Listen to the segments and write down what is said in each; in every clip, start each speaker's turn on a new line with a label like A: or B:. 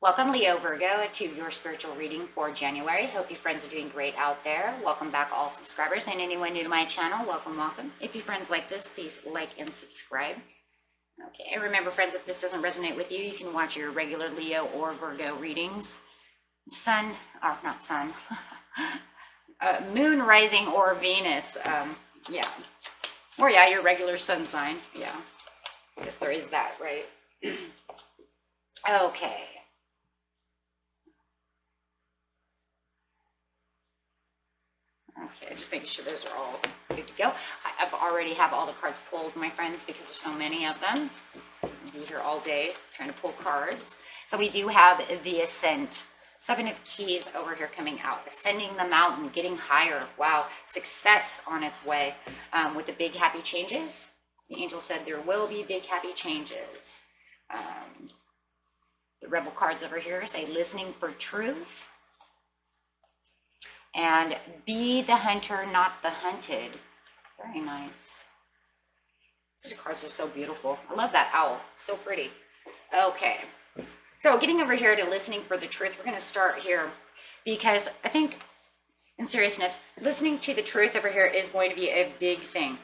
A: Welcome, Leo Virgo, to your spiritual reading for January. Hope you friends are doing great out there. Welcome back, all subscribers, and anyone new to my channel, welcome, welcome. If you friends like this, please like and subscribe. Okay, and remember, friends, if this doesn't resonate with you, you can watch your regular Leo or Virgo readings. Sun, or not sun, moon, rising, or Venus. Yeah. Or yeah, your regular sun sign. Yeah. I guess there is that, right? Okay. Okay, just making sure those are all good to go. I've already have all the cards pulled, my friends, because there's so many of them. I'll be here all day trying to pull cards. So we do have the Ascent. 7 of Keys over here coming out. Ascending the mountain, getting higher. Wow, success on its way. With the big happy changes. The angel said there will be big happy changes. The Rebel cards over here say listening for truth. And be the hunter, not the hunted. Very nice. These cards are so beautiful. I love that owl. So pretty. Okay. So getting over here to listening for the truth, we're going to start here because I think, in seriousness, listening to the truth over here is going to be a big thing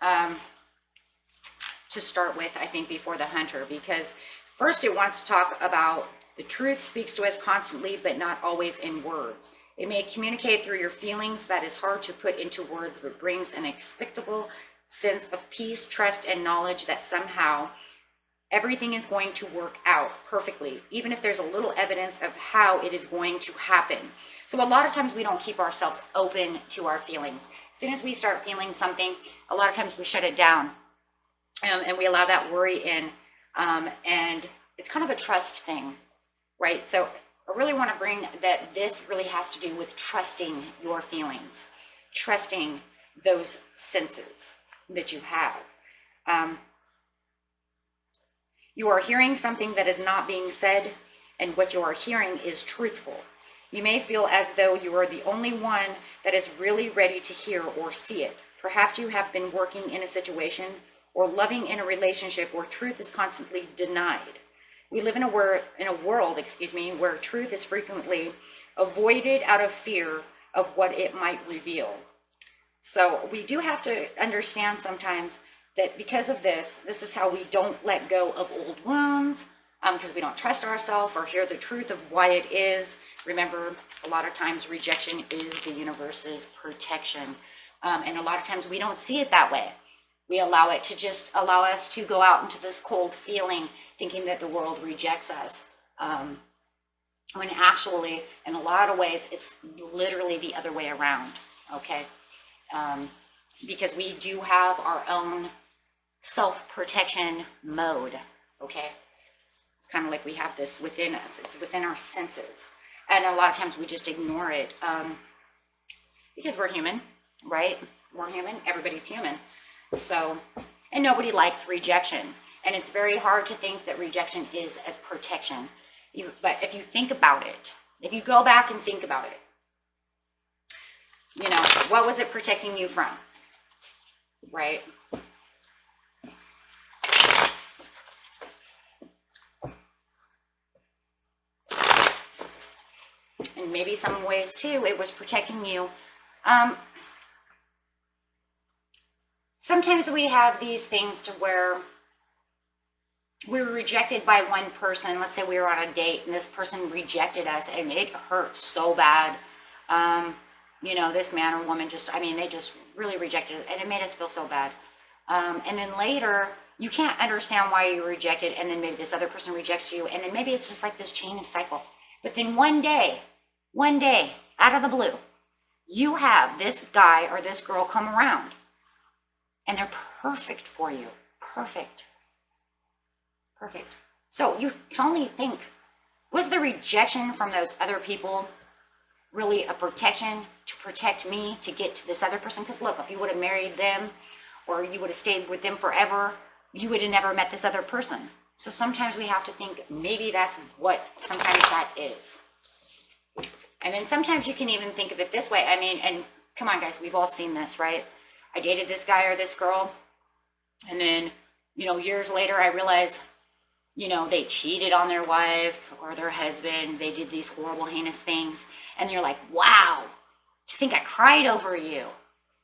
A: to start with, I think, before the hunter, because first it wants to talk about the truth speaks to us constantly, but not always in words. It may communicate through your feelings that is hard to put into words, but brings an inexplicable sense of peace, trust, and knowledge that somehow everything is going to work out perfectly, even if there's a little evidence of how it is going to happen. So a lot of times we don't keep ourselves open to our feelings. As soon as we start feeling something, a lot of times we shut it down and we allow that worry in. And it's kind of a trust thing, right? So I really want to bring that this really has to do with trusting your feelings, trusting those senses that you have. You are hearing something that is not being said, and what you are hearing is truthful. You may feel as though you are the only one that is really ready to hear or see it. Perhaps you have been working in a situation or loving in a relationship where truth is constantly denied. We live in a world, where truth is frequently avoided out of fear of what it might reveal. So we do have to understand sometimes that because of this is how we don't let go of old wounds, because we don't trust ourselves or hear the truth of why it is. Remember, a lot of times rejection is the universe's protection. And a lot of times we don't see it that way. We allow it to just allow us to go out into this cold feeling, thinking that the world rejects us. When actually, in a lot of ways, it's literally the other way around, okay? Because we do have our own self-protection mode, okay? It's kind of like we have this within us. It's within our senses. And a lot of times we just ignore it because we're human, right? We're human. Everybody's human. So, and nobody likes rejection. And it's very hard to think that rejection is a protection. But if you think about it, if you go back and think about it, you know, what was it protecting you from, right? And maybe some ways too, it was protecting you. Sometimes we have these things to where we were rejected by one person. Let's say we were on a date and this person rejected us and it hurt so bad. You know, this man or woman they just really rejected us and it made us feel so bad. And then later, you can't understand why you were rejected, and then maybe this other person rejects you, and then maybe it's just like this chain of cycle. But then one day, out of the blue, you have this guy or this girl come around, and they're perfect for you. Perfect. So you can only think, was the rejection from those other people really a protection to protect me to get to this other person? Because look, if you would have married them or you would have stayed with them forever, you would have never met this other person. So sometimes we have to think maybe that's what sometimes that is. And then sometimes you can even think of it this way. I mean, and come on guys, we've all seen this, right? I dated this guy or this girl, and then, you know, years later I realized you know, they cheated on their wife or their husband, they did these horrible, heinous things, and you're like, wow, to think I cried over you,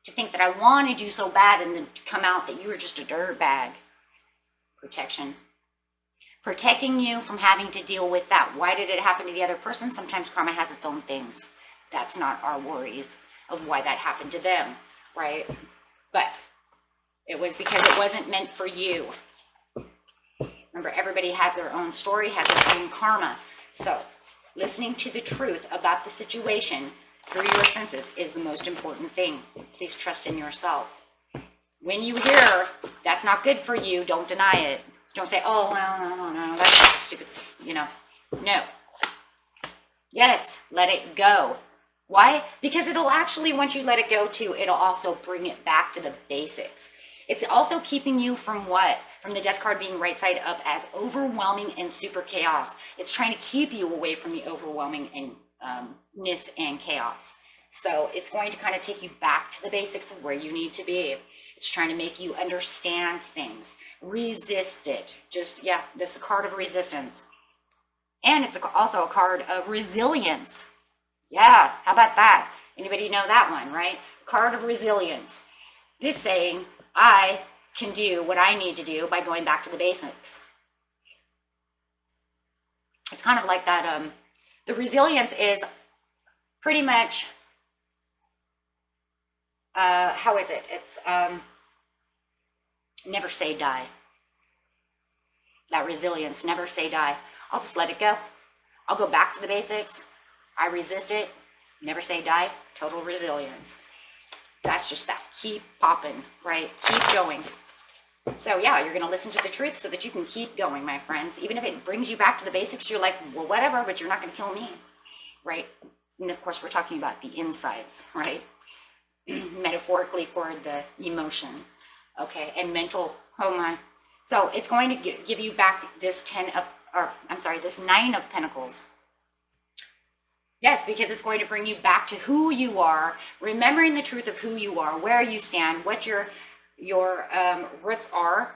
A: to think that I wanted you so bad, and then to come out that you were just a dirtbag. Protection. Protecting you from having to deal with that. Why did it happen to the other person? Sometimes karma has its own things. That's not our worries of why that happened to them, right? But it was because it wasn't meant for you. Remember, everybody has their own story, has their own karma. So listening to the truth about the situation through your senses is the most important thing. Please trust in yourself. When you hear that's not good for you, don't deny it. Don't say, oh, well, no, that's just stupid, you know. No. Yes, let it go. Why? Because it'll actually, once you let it go too, it'll also bring it back to the basics. It's also keeping you from what? From the death card being right side up as overwhelming and super chaos. It's trying to keep you away from the overwhelming and and chaos. So it's going to kind of take you back to the basics of where you need to be. It's trying to make you understand things. Resist it. Just, yeah, this is a card of resistance. And it's also a card of resilience. Yeah, how about that? Anybody know that one, right? Card of resilience. This saying, I can do what I need to do by going back to the basics. It's kind of like that. The resilience is pretty much, how is it? It's never say die. That resilience, never say die. I'll just let it go. I'll go back to the basics. I resist it. Never say die. Total resilience. That's just that. Keep popping, right? Keep going. So yeah, you're going to listen to the truth so that you can keep going, my friends. Even if it brings you back to the basics, you're like, well, whatever, but you're not going to kill me, right? And of course, we're talking about the insides, right? Metaphorically for the emotions, okay? And mental, oh my. So it's going to give you back this this 9 of Pentacles. Yes, because it's going to bring you back to who you are, remembering the truth of who you are, where you stand, what your roots are.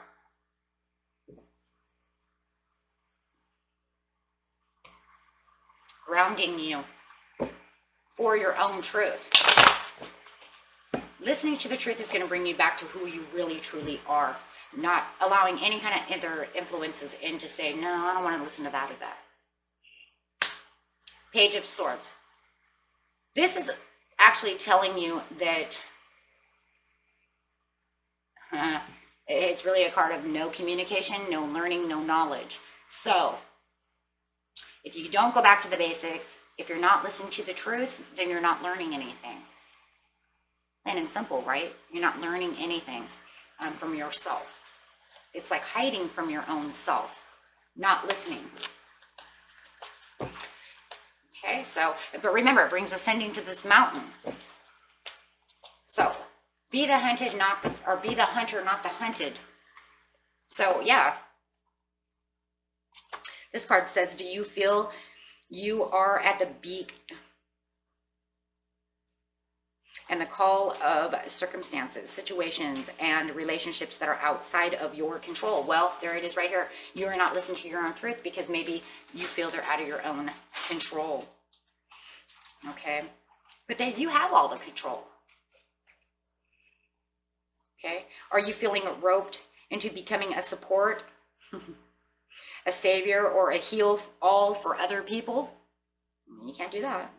A: Grounding you for your own truth. Listening to the truth is going to bring you back to who you really, truly are. Not allowing any kind of other influences in to say, no, I don't want to listen to that or that. Page of Swords. This is actually telling you that it's really a card of no communication, no learning, no knowledge. So if you don't go back to the basics, if you're not listening to the truth, then you're not learning anything. Plain and simple, right? You're not learning anything from yourself. It's like hiding from your own self, not listening. Okay, so, but remember, it brings ascending to this mountain. So, be the hunted, be the hunter, not the hunted. So, yeah. This card says, do you feel you are at the beak and the call of circumstances, situations, and relationships that are outside of your control? Well, there it is right here. You are not listening to your own truth because maybe you feel they're out of your own control. Okay? But then you have all the control. Okay? Are you feeling roped into becoming a support, a savior, or a heal all for other people? You can't do that.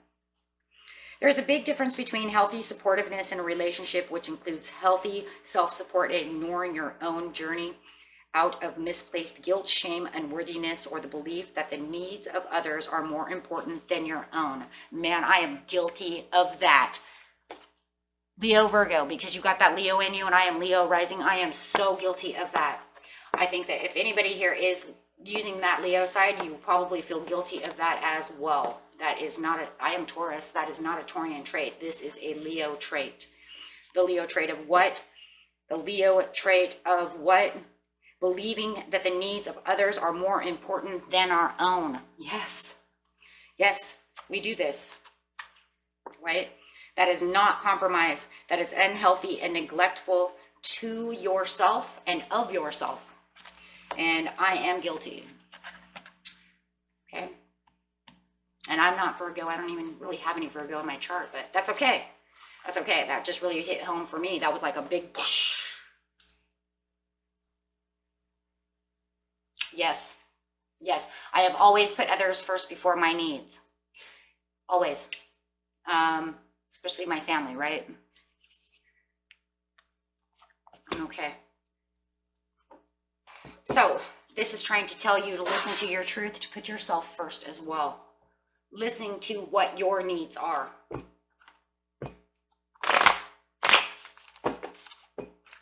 A: There's a big difference between healthy supportiveness in a relationship, which includes healthy self-support and ignoring your own journey out of misplaced guilt, shame, unworthiness, or the belief that the needs of others are more important than your own. Man, I am guilty of that. Leo, Virgo, because you got that Leo in you and I am Leo rising. I am so guilty of that. I think that if anybody here is using that Leo side, you will probably feel guilty of that as well. That is not I am Taurus. That is not a Taurian trait. This is a Leo trait. The Leo trait of what? The Leo trait of what? Believing that the needs of others are more important than our own. Yes. Yes, we do this. Right? That is not compromise. That is unhealthy and neglectful to yourself and of yourself. And I am guilty. And I'm not Virgo. I don't even really have any Virgo in my chart, but that's okay. That's okay. That just really hit home for me. That was like a big whoosh. Yes. Yes. I have always put others first before my needs. Always. Especially my family, right? Okay. So this is trying to tell you to listen to your truth, to put yourself first as well. Listening to what your needs are.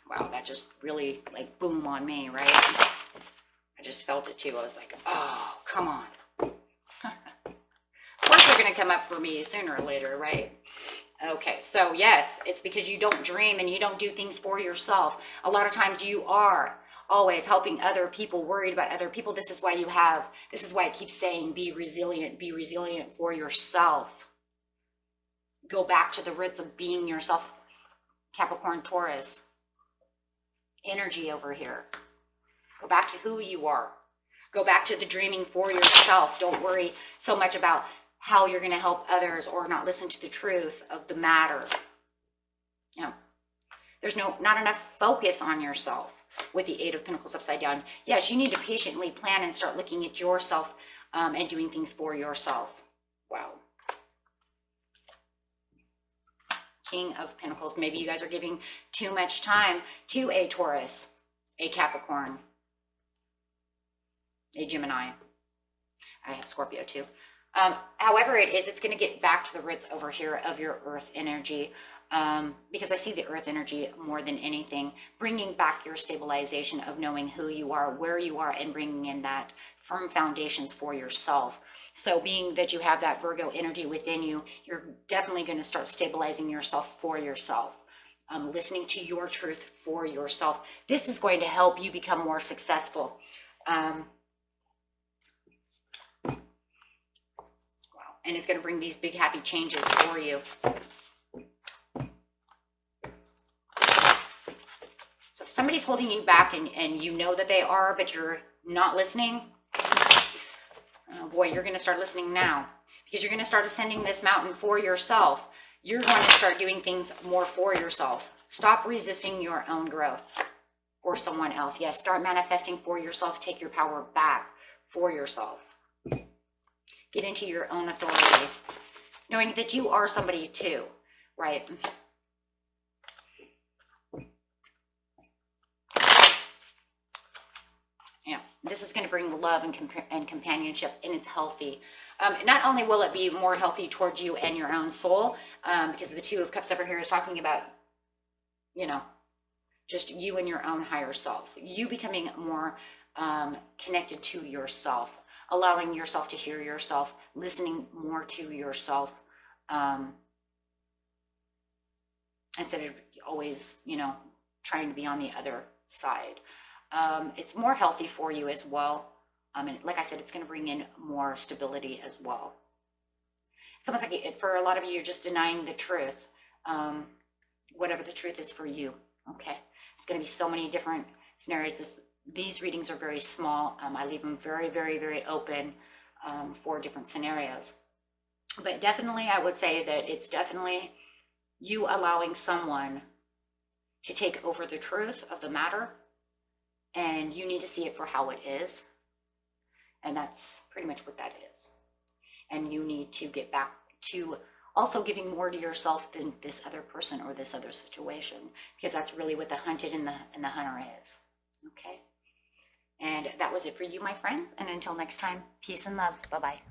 A: Wow, that just really like boom on me, right? I just felt it too. I was like, oh, come on. Of course they're going to come up for me sooner or later, right? Okay, so yes, it's because you don't dream and you don't do things for yourself. A lot of times you are always helping other people, worried about other people. This is why I keep saying be resilient for yourself. Go back to the roots of being yourself. Capricorn, Taurus, energy over here. Go back to who you are. Go back to the dreaming for yourself. Don't worry so much about how you're going to help others or not listen to the truth of the matter. You know, there's not enough focus on yourself with the Eight of Pentacles upside down. Yes, you need to patiently plan and start looking at yourself and doing things for yourself. Wow. King of Pentacles. Maybe you guys are giving too much time to a Taurus, a Capricorn, a Gemini. I have Scorpio too. However it is, it's going to get back to the roots over here of your earth energy, because I see the earth energy more than anything, bringing back your stabilization of knowing who you are, where you are, and bringing in that firm foundations for yourself. So being that you have that Virgo energy within you, you're definitely going to start stabilizing yourself for yourself, listening to your truth for yourself. This is going to help you become more successful. And it's going to bring these big happy changes for you. So if somebody's holding you back and you know that they are, but you're not listening, oh boy, you're going to start listening now, because you're going to start ascending this mountain for yourself. You're going to start doing things more for yourself. Stop resisting your own growth or someone else. Yes, start manifesting for yourself. Take your power back for yourself. Get into your own authority, knowing that you are somebody too, right? Yeah, this is going to bring love and companionship, and it's healthy. Not only will it be more healthy towards you and your own soul, because the Two of Cups over here is talking about, you know, just you and your own higher self. You becoming more connected to yourself. Allowing yourself to hear yourself, listening more to yourself, instead of always, you know, trying to be on the other side. It's more healthy for you as well. And like I said, it's going to bring in more stability as well. It's almost like for a lot of you, you're just denying the truth, whatever the truth is for you. Okay, it's going to be so many different scenarios. These readings are very small. I leave them very, very, very open for different scenarios. But definitely, I would say that it's definitely you allowing someone to take over the truth of the matter, and you need to see it for how it is. And that's pretty much what that is. And you need to get back to also giving more to yourself than this other person or this other situation, because that's really what the hunted and the hunter is. Okay. And that was it for you, my friends. And until next time, peace and love. Bye-bye.